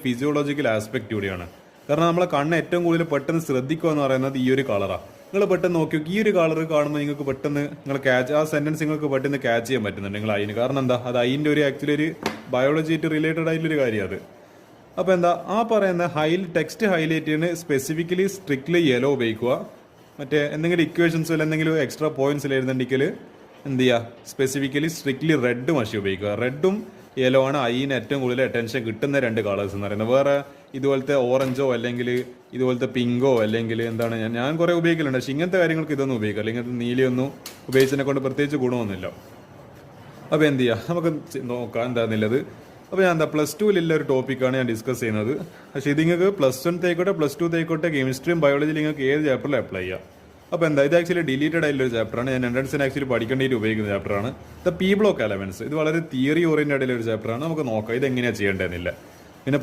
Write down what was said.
Physiological aspect കൂടിയാണ്. കാരണം നമ്മളെ കണ്ണ് ഏറ്റവും കൂടുതൽ പെട്ടെന്ന് ശ്രദ്ധിക്കുക എന്ന് പറയുന്നത് ഈ ഒരു കളറാണ്. നിങ്ങൾ പെട്ടെന്ന് നോക്കി ഈ ഒരു കളർ കാണുമ്പോൾ നിങ്ങൾക്ക് പെട്ടെന്ന് നിങ്ങൾ ക്യാച്ച് ആ സെന്റൻസ് നിങ്ങൾക്ക് പെട്ടെന്ന് ക്യാച്ച് ചെയ്യാൻ പറ്റുന്നുണ്ട് നിങ്ങൾ അതിന്. കാരണം എന്താ, അത് അതിൻ്റെ ഒരു ആക്ച്വലി ഒരു ബയോളജിയായിട്ട് റിലേറ്റഡ് ആയിട്ടുള്ളൊരു കാര്യം അത്. അപ്പോൾ എന്താ ആ പറയുന്ന ടെക്സ്റ്റ് ഹൈലൈറ്റ് ചെയ്യുന്ന സ്പെസിഫിക്കലി സ്ട്രിക്ട്ലി യെല്ലോ ഉപയോഗിക്കുക. മറ്റേ എന്തെങ്കിലും ഇക്വേഷൻസിൽ എന്തെങ്കിലും എക്സ്ട്രാ പോയിന്റ്സിൽ എഴുതുന്നുണ്ടെങ്കിൽ എന്ത് ചെയ്യുക, സ്പെസിഫിക്കലി സ്ട്രിക്ട്ലി റെഡ് മഷി ഉപയോഗിക്കുക. റെഡും യെല്ലോ ആണ് അതിന് ഏറ്റവും കൂടുതൽ അറ്റൻഷൻ കിട്ടുന്ന രണ്ട് കളേഴ്സ് എന്ന് പറയുന്നത്. വേറെ ഇതുപോലത്തെ ഓറഞ്ചോ അല്ലെങ്കിൽ ഇതുപോലത്തെ പിങ്കോ അല്ലെങ്കിൽ എന്താണ് ഞാൻ കുറേ ഉപയോഗിക്കലുണ്ട്. പക്ഷേ ഇങ്ങനത്തെ കാര്യങ്ങൾക്ക് ഇതൊന്നും ഉപയോഗിക്കുക, അല്ലെങ്കിൽ ഇങ്ങനത്തെ നീലയൊന്നും ഉപയോഗിച്ചതിനെ കൊണ്ട് പ്രത്യേകിച്ച് ഗുണമൊന്നുമില്ല. അപ്പോൾ എന്ത് ചെയ്യുക, നമുക്ക് നോക്കാം എന്താണെന്നുള്ളത്. അപ്പോൾ ഞാൻ +2 ഒരു ടോപ്പിക്കാണ് ഞാൻ ഡിസ്കസ് ചെയ്യുന്നത്. പക്ഷേ ഇത് നിങ്ങൾക്ക് +1 ആയിക്കോട്ടെ +2 ആയിക്കോട്ടെ കെമിസ്ട്രിയും ബയോളജിയും നിങ്ങൾക്ക് ഏത് ചാപ്റ്ററിലും അപ്ലൈ ചെയ്യാം. അപ്പോൾ എന്താ, ഇത് ആക്ച്വലി ഡിലീറ്റഡ് ആയിട്ടുള്ള ഒരു ചാപ്റ്ററാണ്. ഞാൻ എൻട്രൻസിന് ആക്ച്വലി പഠിക്കേണ്ടിയിട്ട് ഉപയോഗിക്കുന്ന ചാപ്റ്ററാണ്. P block elements. ഇത് വളരെ തിയറി ഓറിയന്റഡ് ആയിട്ടുള്ള ഒരു ചാപ്റ്ററാണ്. നമുക്ക് നോക്കാം ഇത് എങ്ങനെയാണ് ചെയ്യേണ്ടതെന്നില്ല. പിന്നെ